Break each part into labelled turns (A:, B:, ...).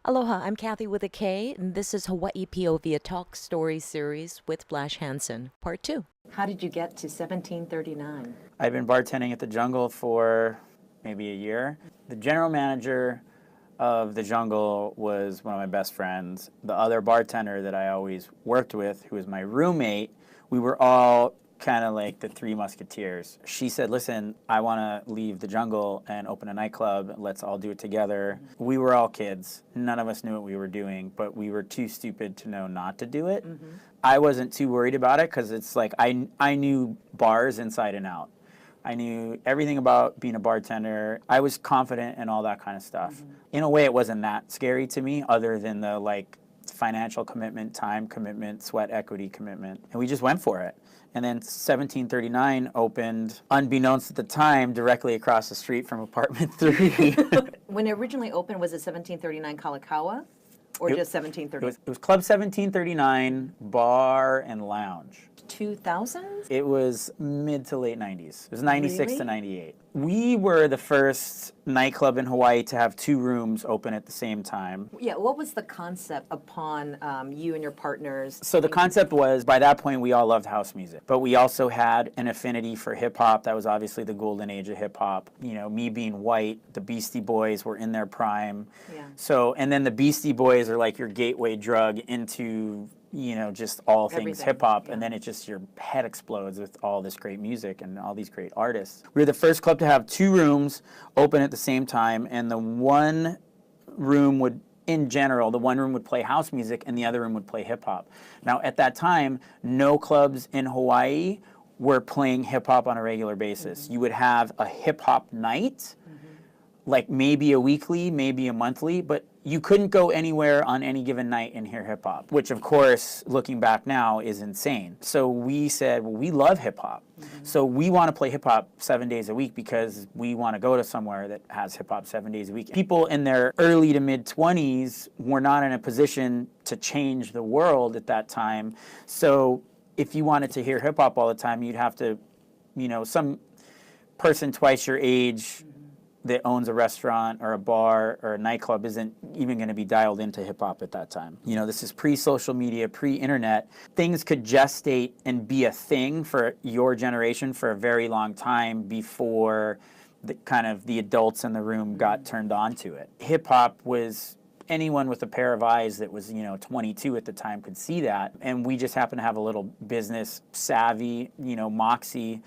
A: Aloha, I'm Kathy with a K, and this is Hawaii POV, a talk story series with Flash Hansen, part 2.
B: How did you get to 1739?
C: I've been bartending at the Jungle for maybe a year. The general manager of the Jungle was one of my best friends. The other bartender that I always worked with, who was my roommate, we were all kind of like the Three Musketeers. She said, listen, I want to leave the Jungle and open a nightclub. Let's all do it together. We were all kids. None of us knew what we were doing, but we were too stupid to know not to do it. I wasn't too worried about it because it's like I knew bars inside and out. I knew everything about being a bartender. I was confident in all that kind of stuff. In a way, it wasn't that scary to me other than the like financial commitment, time commitment, sweat equity commitment. And we just went for it. And then 1739 opened, unbeknownst at the time, directly across the street from apartment 3.
B: When it originally opened, was it 1739 Kalakaua or just 1739?
C: It was Club 1739 Bar and Lounge.
B: 2000?
C: It was mid to late 90s. It was 96
B: Really?
C: to 98. We were the first nightclub in Hawaii to have 2 rooms open at the same time.
B: Yeah, what was the concept upon you and your partners?
C: So the concept was, by that point, we all loved house music, but we also had an affinity for hip hop. That was obviously the golden age of hip hop. You know, me being white, the Beastie Boys were in their prime.
B: Yeah.
C: So, and then the Beastie Boys are like your gateway drug into, you know, just all things
B: Everything,
C: hip hop,
B: yeah.
C: and then it just, your head explodes with all this great music and all these great artists. We were the first club to have 2 rooms open at the same time, and the one room would, in general, the one room would play house music and the other room would play hip hop. Now, at that time, no clubs in Hawaii were playing hip hop on a regular basis. You would have a hip hop night, like maybe a weekly, maybe a monthly, but you couldn't go anywhere on any given night and hear hip hop, which of course, looking back now, is insane. So we said, well, we love hip hop. So we want to play hip hop 7 days a week because we want to go to somewhere that has hip hop 7 days a week. People in their early to mid 20s were not in a position to change the world at that time. So if you wanted to hear hip hop all the time, you'd have to, you know, some person twice your age that owns a restaurant or a bar or a nightclub isn't even going to be dialed into hip-hop at that time. You know, this is pre-social media, pre-internet. Things could gestate and be a thing for your generation for a very long time before the adults in the room got turned on to it. Hip-hop was, anyone with a pair of eyes that was, you know, 22 at the time could see that. And we just happened to have a little business savvy, you know, moxie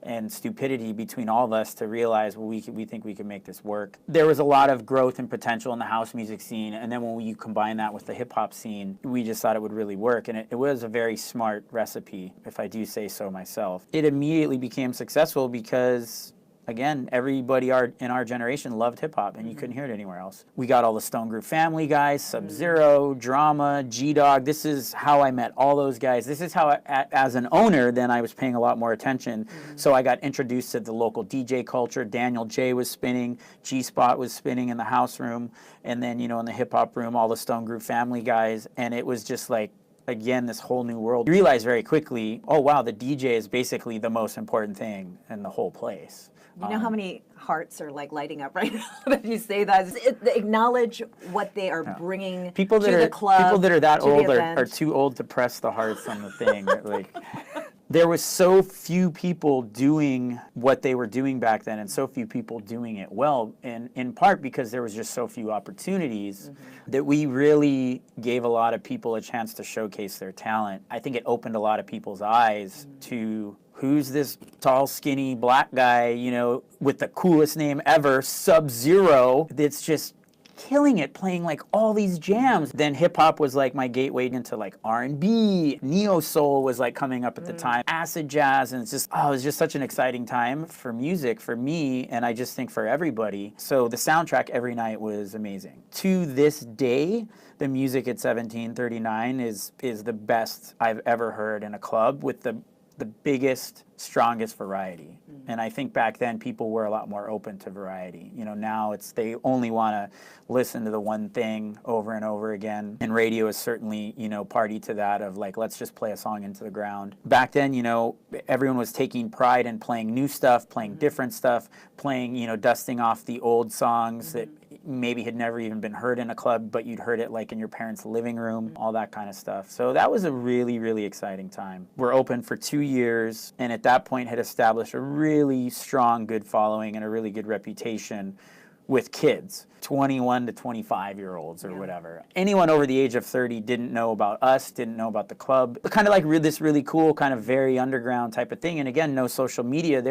C: and stupidity between all of us to realize, well, we think we can make this work. There was a lot of growth and potential in the house music scene, and then when you combine that with the hip-hop scene, we just thought it would really work, and it was a very smart recipe, if I do say so myself. It immediately became successful because, again, everybody in our generation loved hip-hop, and you couldn't hear it anywhere else. We got all the Stone Group Family guys, Sub-Zero, Drama, G-Dog. This is how I met all those guys. This is how, as an owner, then I was paying a lot more attention. So I got introduced to the local DJ culture. Daniel J was spinning, G-Spot was spinning in the house room, and then, you know, in the hip-hop room, all the Stone Group Family guys, and it was just like, again, this whole new world. You realize very quickly, oh wow, the DJ is basically the most important thing in the whole place.
B: You know how many hearts are like lighting up right now that you say that? Acknowledge what they are bringing to the club.
C: People that are that old
B: are
C: are too old to press the hearts on the thing. Like, there was so few people doing what they were doing back then, and so few people doing it well, and in part because there was just so few opportunities that we really gave a lot of people a chance to showcase their talent. I think it opened a lot of people's eyes to who's this tall, skinny, black guy, you know, with the coolest name ever, Sub-Zero, that's just killing it, playing like all these jams. Then hip hop was like my gateway into like R&B, neo soul was like coming up at the time, acid jazz, and it's just, oh, it was just such an exciting time for music, for me, and I just think for everybody. So the soundtrack every night was amazing. To this day, the music at 1739 is the best I've ever heard in a club with the biggest, strongest variety. And I think back then people were a lot more open to variety. You know, now they only want to listen to the one thing over and over again. And radio is certainly, you know, party to that of like, let's just play a song into the ground. Back then, you know, everyone was taking pride in playing new stuff, playing different stuff, playing, you know, dusting off the old songs that maybe had never even been heard in a club, but you'd heard it like in your parents' living room, all that kind of stuff. So that was a really, really exciting time. We're open for 2 years, and at that point had established a really strong, good following and a really good reputation with kids, 21 to 25-year-olds or whatever. Anyone over the age of 30 didn't know about us, didn't know about the club. Kind of like this really cool, kind of very underground type of thing. And again, no social media.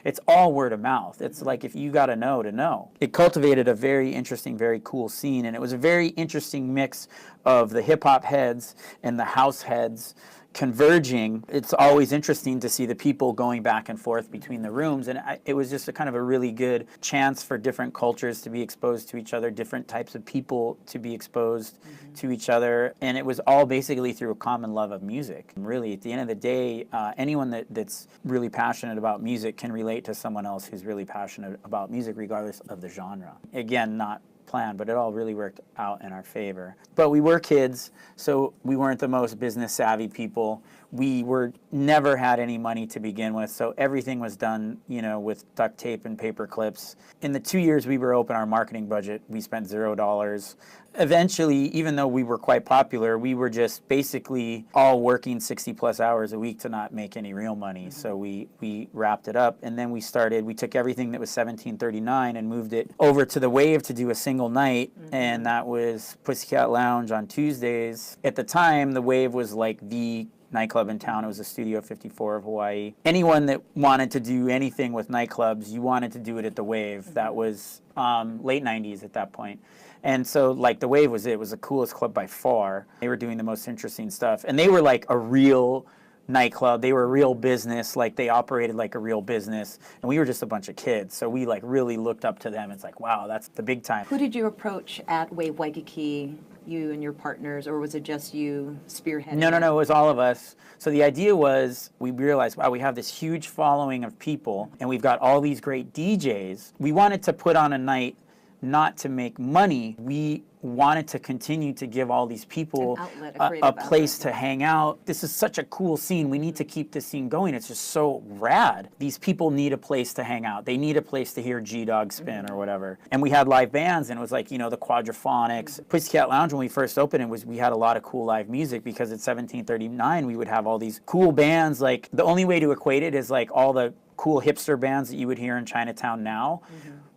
C: It's all word of mouth. It's like if you got to know. It cultivated a very interesting, very cool scene. And it was a very interesting mix of the hip-hop heads and the house heads converging. It's always interesting to see the people going back and forth between the rooms, and it was just a kind of a really good chance for different cultures to be exposed to each other, different types of people to be exposed to each other, and it was all basically through a common love of music. Really, at the end of the day, anyone that's really passionate about music can relate to someone else who's really passionate about music, regardless of the genre. Again, not planned, but it all really worked out in our favor. But we were kids, so we weren't the most business savvy people. We never had any money to begin with, so everything was done, with duct tape and paper clips. In the 2 years we were open, our marketing budget, we spent $0. Eventually, even though we were quite popular, we were just basically all working 60 plus hours a week to not make any real money. So we wrapped it up, and then we took everything that was 1739 and moved it over to the Wave to do a single night, and that was Pussycat Lounge on Tuesdays. At the time, the Wave was like the nightclub in town. It was a Studio 54 of Hawaii. Anyone that wanted to do anything with nightclubs, you wanted to do it at the Wave. That was late 90s at that point. And so, like, the Wave was the coolest club by far. They were doing the most interesting stuff. And they were like a real nightclub. They were a real business. Like, they operated like a real business. And we were just a bunch of kids. So we, like, really looked up to them. It's like, wow, that's the big time.
B: Who did you approach at Wave Waikiki, you and your partners, or was it just you spearheading?
C: No, it was all of us. So the idea was, we realized, wow, we have this huge following of people, and we've got all these great DJs. We wanted to put on a night not to make money. We wanted to continue to give all these people a place to hang out. This is such a cool scene. We need to keep this scene going. It's just so rad. These people need a place to hang out. They need a place to hear G-Dog spin or whatever. And we had live bands, and it was like, the Quadraphonics. Pussycat Lounge, when we first opened it, we had a lot of cool live music, because at 1739 we would have all these cool bands. Like, the only way to equate it is like all the cool hipster bands that you would hear in Chinatown now.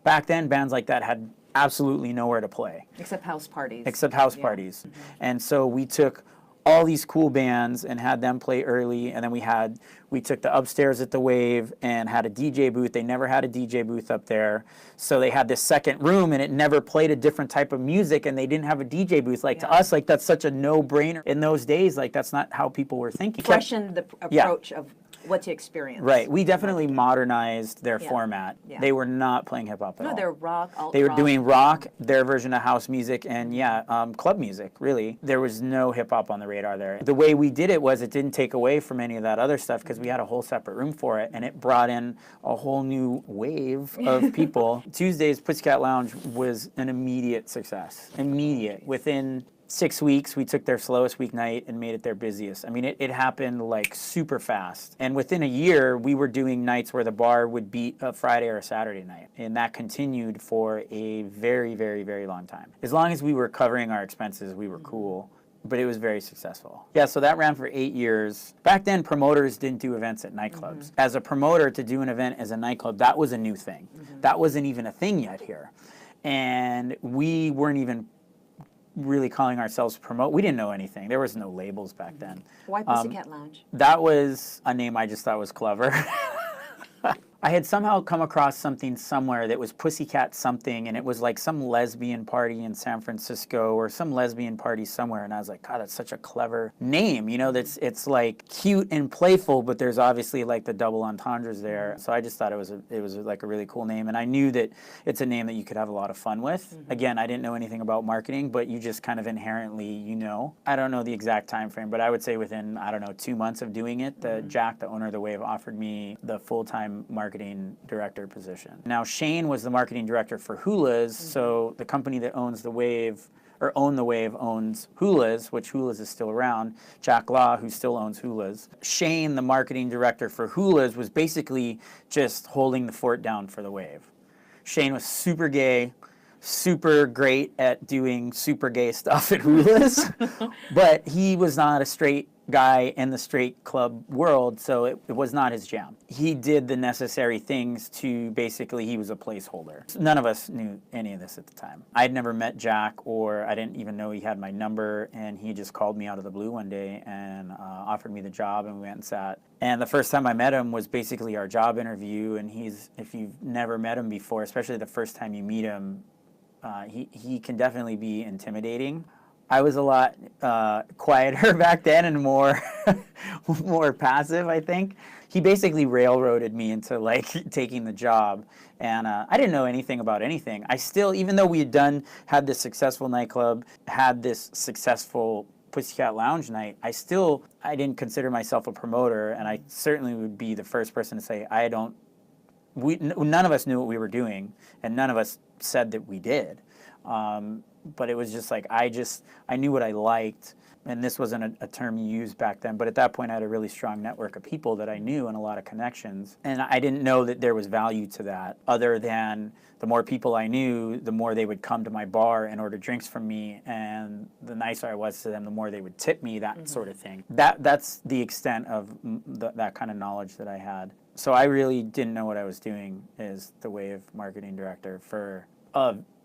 C: Back then, bands like that had absolutely nowhere to play.
B: Except house parties.
C: Parties. And so we took all these cool bands and had them play early, and then we took the upstairs at the Wave and had a DJ booth. They never had a DJ booth up there. So they had this second room, and it never played a different type of music, and they didn't have a DJ booth. Like, to us, like, that's such a no-brainer. In those days, like, that's not how people were thinking.
B: Freshened the approach of what to experience.
C: Right. We definitely modernized their format. They were not playing hip-hop at all.
B: No, they're rock, alt-rock.
C: They were doing rock, their version of house music, and club music, really. There was no hip-hop on the radar there. The way we did it was, it didn't take away from any of that other stuff, because we had a whole separate room for it, and it brought in a whole new wave of people. Tuesdays, Pussycat Lounge was an immediate success. Immediate. Within 6 weeks, we took their slowest weeknight and made it their busiest. I mean, it happened like super fast. And within a year, we were doing nights where the bar would beat a Friday or a Saturday night. And that continued for a very, very, very long time. As long as we were covering our expenses, we were cool. But it was very successful. Yeah, so that ran for 8 years. Back then, promoters didn't do events at nightclubs. As a promoter, to do an event as a nightclub, that was a new thing. That wasn't even a thing yet here. And we weren't even really calling ourselves promote. We didn't know anything. There was no labels back then.
B: Why Pussycat Lounge?
C: That was a name I just thought was clever. I had somehow come across something somewhere that was Pussycat something, and it was like some lesbian party in San Francisco or some lesbian party somewhere, and I was like, God, that's such a clever name. It's like cute and playful, but there's obviously like the double entendres there. So I just thought it was like a really cool name, and I knew that it's a name that you could have a lot of fun with. Again, I didn't know anything about marketing, but you just kind of inherently, I don't know the exact time frame, but I would say within, 2 months of doing it, Jack, the owner of the Wave, offered me the full-time marketing director position. Now, Shane was the marketing director for Hula's, so the company that owns the Wave, or owned the Wave, owns Hula's, which Hula's is still around. Jack Law, who still owns Hula's. Shane, the marketing director for Hula's, was basically just holding the fort down for the Wave. Shane was super gay, super great at doing super gay stuff at Hula's, but he was not a straight guy in the straight club world, so it was not his jam. He did the necessary things to basically, he was a placeholder. None of us knew any of this at the time. I'd never met Jack, or I didn't even know he had my number, and he just called me out of the blue one day and offered me the job, and we went and sat. And the first time I met him was basically our job interview, and if you've never met him before, especially the first time you meet him, he can definitely be intimidating. I was a lot quieter back then and more more passive, I think. He basically railroaded me into like taking the job, and I didn't know anything about anything. I still, even though we had this successful nightclub, had this successful Pussycat Lounge night, I didn't consider myself a promoter, and I certainly would be the first person to say none of us knew what we were doing, and none of us said that we did. But it was just like, I knew what I liked, and this wasn't a term you used back then, but at that point I had a really strong network of people that I knew and a lot of connections, and I didn't know that there was value to that, other than the more people I knew, the more they would come to my bar and order drinks from me, and the nicer I was to them, the more they would tip me, that sort of thing. That's the extent of that kind of knowledge that I had. So I really didn't know what I was doing as the Wave marketing director for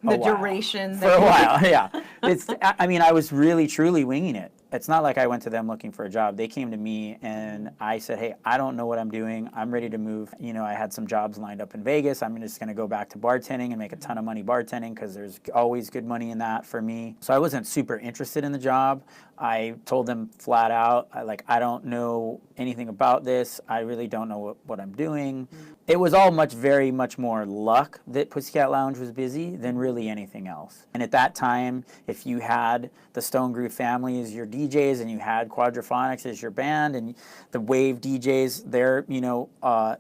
B: the duration.
C: For a while, yeah. I was really, truly winging it. It's not like I went to them looking for a job. They came to me, and I said, hey, I don't know what I'm doing. I'm ready to move. I had some jobs lined up in Vegas. I'm just going to go back to bartending and make a ton of money bartending, because there's always good money in that for me. So I wasn't super interested in the job. I told them flat out, I don't know anything about this. I really don't know what I'm doing. It was all very much more luck that Pussycat Lounge was busy than really anything else. And at that time, if you had the Stone Groove family as your DJs, and you had Quadraphonics as your band, and the Wave DJs,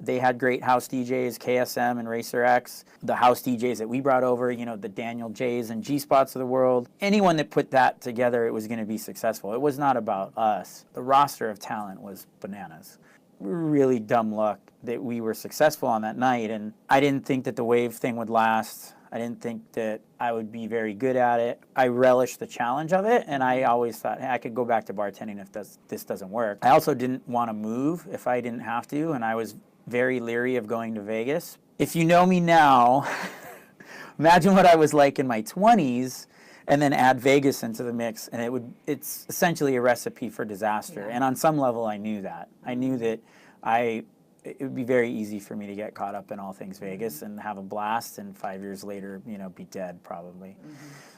C: they had great house DJs, KSM and Racer X, the house DJs that we brought over, the Daniel J's and G-Spots of the world. Anyone that put that together, it was going to be successful. It was not about us. The roster of talent was bananas. Really dumb luck that we were successful on that night, and I didn't think that the Wave thing would last. I didn't think that I would be very good at it. I relished the challenge of it, and I always thought, hey, I could go back to bartending if this doesn't work. I also didn't want to move if I didn't have to, and I was very leery of going to Vegas. If you know me now, imagine what I was like in my 20s, and then add Vegas into the mix, and it's essentially a recipe for disaster. Yeah. And on some level, I knew that. I knew that it would be very easy for me to get caught up in all things Vegas and have a blast, and 5 years later, be dead probably.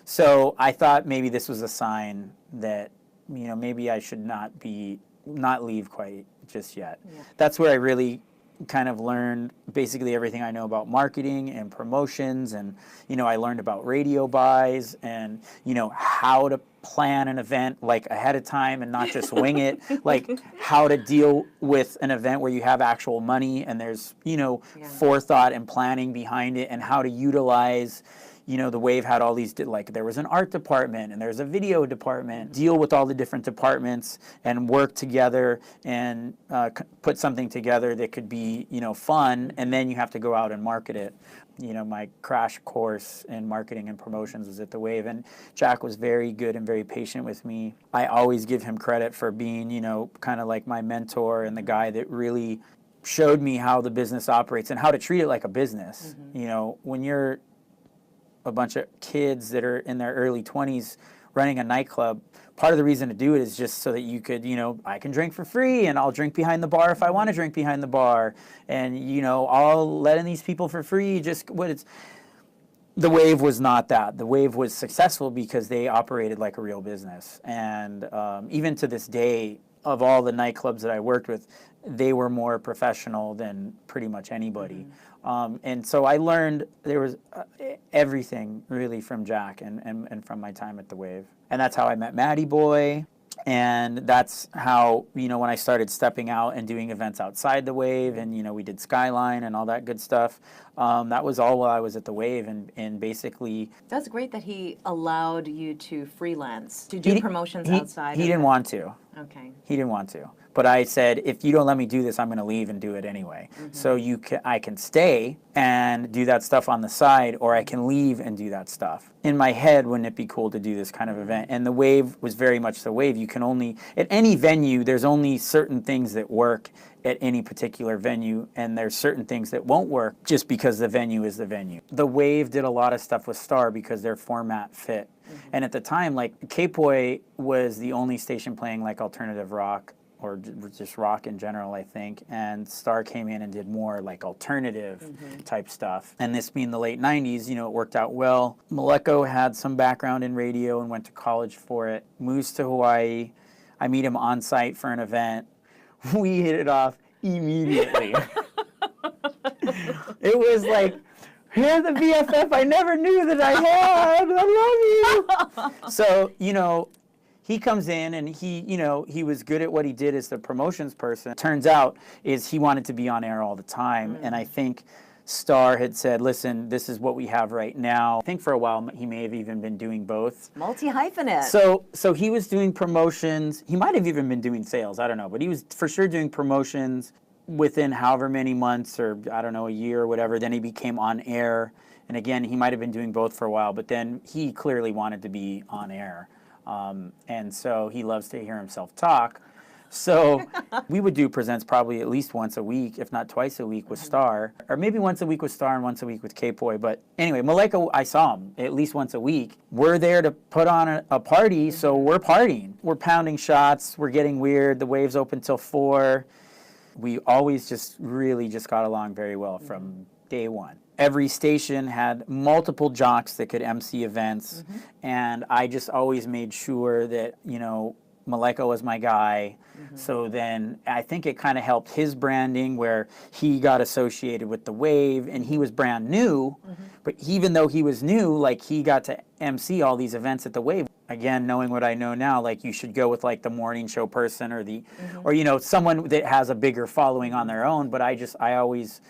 C: So I thought maybe this was a sign that, maybe I should not leave quite just yet. Yeah. That's where I really kind of learned basically everything I know about marketing and promotions, and I learned about radio buys, and how to plan an event ahead of time and not just wing it, how to deal with an event where you have actual money and there's forethought and planning behind it, and how to utilize the Wave had all these, there was an art department and there's a video department, deal with all the different departments and work together and put something together that could be, fun, and then you have to go out and market it. My crash course in marketing and promotions was at the Wave, and Jack was very good and very patient with me. I always give him credit for being, kind of like my mentor and the guy that really showed me how the business operates and how to treat it like a business. When you're a bunch of kids that are in their early 20s running a nightclub, part of the reason to do it is just so that you could, I can drink for free, and I'll drink behind the bar if I want to drink behind the bar, and I'll let in these people for free. The Wave was not that. The Wave was successful because they operated like a real business, and even to this day, of all the nightclubs that I worked with, they were more professional than pretty much anybody. And so I learned there was everything really from Jack and from my time at the Wave. And that's how I met Matty Boy. And that's how, when I started stepping out and doing events outside the Wave, and, we did Skyline and all that good stuff, That was all while I was at the Wave, and basically...
B: That's great that he allowed you to freelance, to do promotions outside.
C: He didn't want to.
B: Okay.
C: He didn't want to. But I said, if you don't let me do this, I'm going to leave and do it anyway. So I can stay and do that stuff on the side, or I can leave and do that stuff. In my head, wouldn't it be cool to do this kind of event? And the Wave was very much the Wave. You can only, at any venue, there's only certain things that work at any particular venue, and there's certain things that won't work just because the venue is the venue. The Wave did a lot of stuff with Star because their format fit. And at the time, like, K-Poi was the only station playing like alternative rock, or just rock in general, I think, and Star came in and did more like alternative type stuff. And this being the late 90s, you know, it worked out well. Maleko had some background in radio and went to college for it, moves to Hawaii. I meet him on site for an event. We hit it off immediately. It was like, here's the BFF I never knew that I had. I love you. So, you know, he comes in and he was good at what he did as the promotions person. Turns out is he wanted to be on air all the time. And I think Star had said, listen, this is what we have right now. I think for a while he may have even been doing both.
B: Multi-hyphenate.
C: So he was doing promotions. He might have even been doing sales. I don't know. But he was for sure doing promotions within however many months, or I don't know, a year or whatever. Then he became on air. And again, he might have been doing both for a while. But then he clearly wanted to be on air. And so he loves to hear himself talk. So we would do presents probably at least once a week, if not twice a week with Star, or maybe once a week with Star and once a week with K-Poi. But anyway, Maleko, I saw him at least once a week. We're there to put on a party, so we're partying. We're pounding shots. We're getting weird. The Wave's open till 4. We always just really just got along very well from day one. Every station had multiple jocks that could MC events, and I just always made sure that, you know, Maleko was my guy. So then I think it kind of helped his branding, where he got associated with the Wave, and he was brand new, but even though he was new, like, he got to MC all these events at the Wave. Again, knowing what I know now, like, you should go with like the morning show person, or the, or, you know, someone that has a bigger following on their own. But I always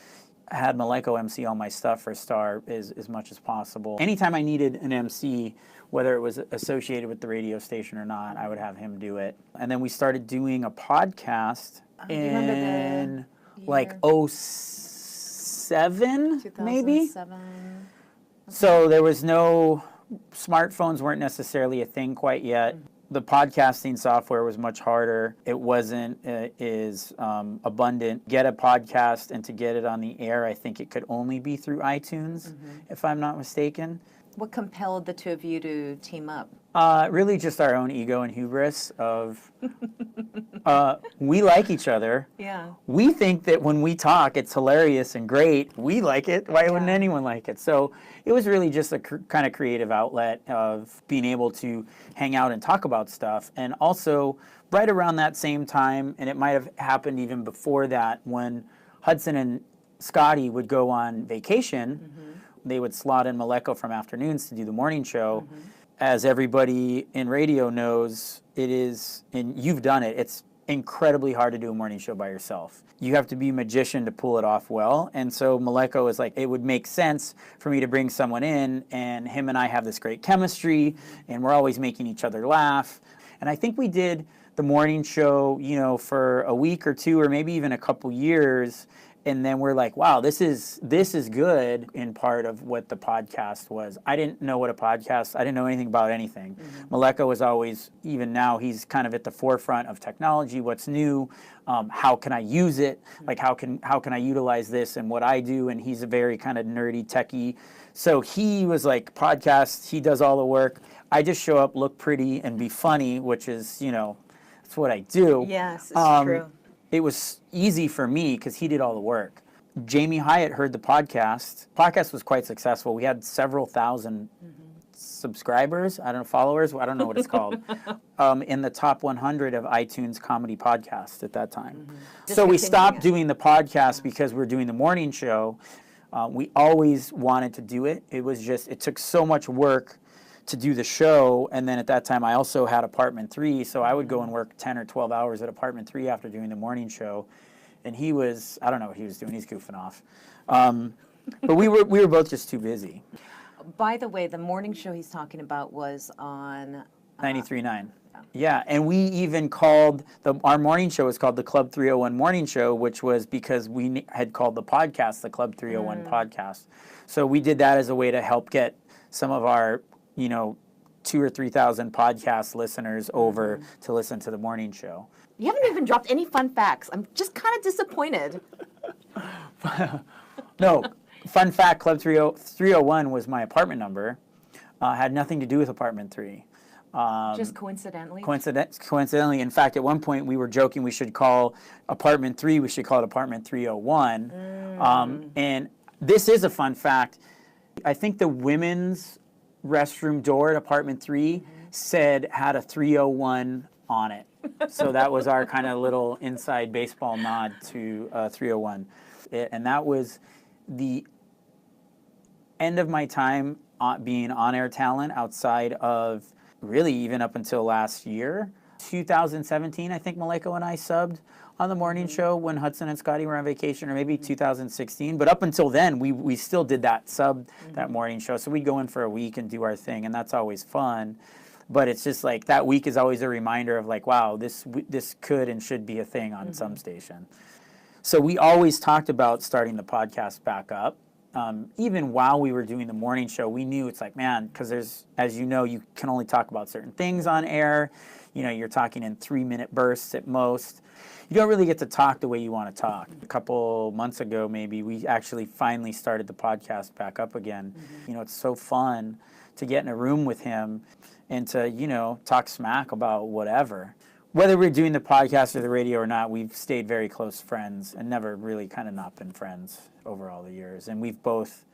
C: had Maleko MC all my stuff for Star as much as possible. Anytime I needed an MC, whether it was associated with the radio station or not, I would have him do it. And then we started doing a podcast in like 07, maybe?
B: 2007.
C: So there was no, smartphones weren't necessarily a thing quite yet. The podcasting software was much harder. It wasn't as abundant. Get a podcast and to get it on the air, I think it could only be through iTunes, if I'm not mistaken.
B: What compelled the two of you to team up?
C: Really just our own ego and hubris of, we like each other.
B: Yeah.
C: We think that when we talk, it's hilarious and great. We like it. Why wouldn't anyone like it? So it was really just a kind of creative outlet of being able to hang out and talk about stuff. And also, right around that same time, and it might have happened even before that, when Hudson and Scotty would go on vacation, they would slot in Maleko from afternoons to do the morning show. As everybody in radio knows, it is, and you've done it, it's incredibly hard to do a morning show by yourself. You have to be a magician to pull it off well. And so Maleko was like, it would make sense for me to bring someone in, and him and I have this great chemistry, and we're always making each other laugh. And I think we did the morning show, you know, for a week or two, or maybe even a couple years. And then we're like, wow, this is good, in part of what the podcast was. I didn't know what a podcast, I didn't know anything about anything. Maleko was always, even now, he's kind of at the forefront of technology, what's new, how can I use it, like how can I utilize this in what I do, and he's a very kind of nerdy, techie. So he was like, podcasts, he does all the work. I just show up, look pretty, and be funny, which is, you know, that's what I do.
B: Yes, it's true.
C: It was easy for me because he did all the work. Jamie Hyatt heard the podcast. Podcast was quite successful. We had several thousand subscribers, I don't know, followers, I don't know what it's called, in the top 100 of iTunes comedy podcasts at that time. So we stopped doing the podcast because we were doing the morning show. We always wanted to do it. It was just, it took so much work to do the show, and then at that time I also had Apartment 3, so I would go and work 10 or 12 hours at Apartment 3 after doing the morning show, and he was, I don't know what he was doing, he's goofing off. But we were both just too busy.
B: By the way, the morning show he's talking about was on
C: 93.9. Yeah, and we even called our morning show was called the Club 301 Morning Show, which was because we had called the podcast the Club 301 Podcast. So we did that as a way to help get some of our, 2,000 or 3,000 podcast listeners over to listen to the morning show.
B: You haven't even dropped any fun facts. I'm just kind of disappointed.
C: No, fun fact, Club 301 was my apartment number. Had nothing to do with apartment 3.
B: Just coincidentally?
C: Coincidentally. In fact, at one point we were joking we should call apartment 3, we should call it apartment 301. And this is a fun fact. I think the women's restroom door at apartment 3 had a 301 on it. So that was our kind of little inside baseball nod to 301. And that was the end of my time being on-air talent outside of really even up until last year. 2017, I think Maleko and I subbed on the morning show when Hudson and Scotty were on vacation, or maybe 2016. But up until then, we still did that that morning show. So we'd go in for a week and do our thing, and that's always fun. But it's just like that week is always a reminder of like, wow, this could and should be a thing on some station. So we always talked about starting the podcast back up. Even while we were doing the morning show, we knew it's like, man, because as you know, you can only talk about certain things on air. You're talking in 3-minute bursts at most. You don't really get to talk the way you want to talk. A couple months ago, maybe, we actually finally started the podcast back up again. It's so fun to get in a room with him and to, talk smack about whatever. Whether we're doing the podcast or the radio or not, we've stayed very close friends and never really kind of not been friends over all the years. And we've both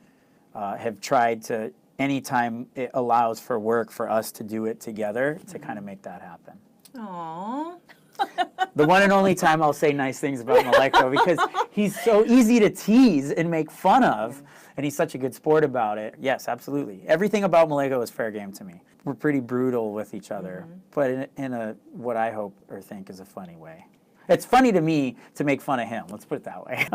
C: have tried to, anytime it allows for work, for us to do it together to kind of make that happen.
B: Aww.
C: The one and only time I'll say nice things about Maleko, because he's so easy to tease and make fun of, and he's such a good sport about it. Yes, absolutely. Everything about Maleko is fair game to me. We're pretty brutal with each other, but in a what I hope or think is a funny way. It's funny to me to make fun of him. Let's put it that way.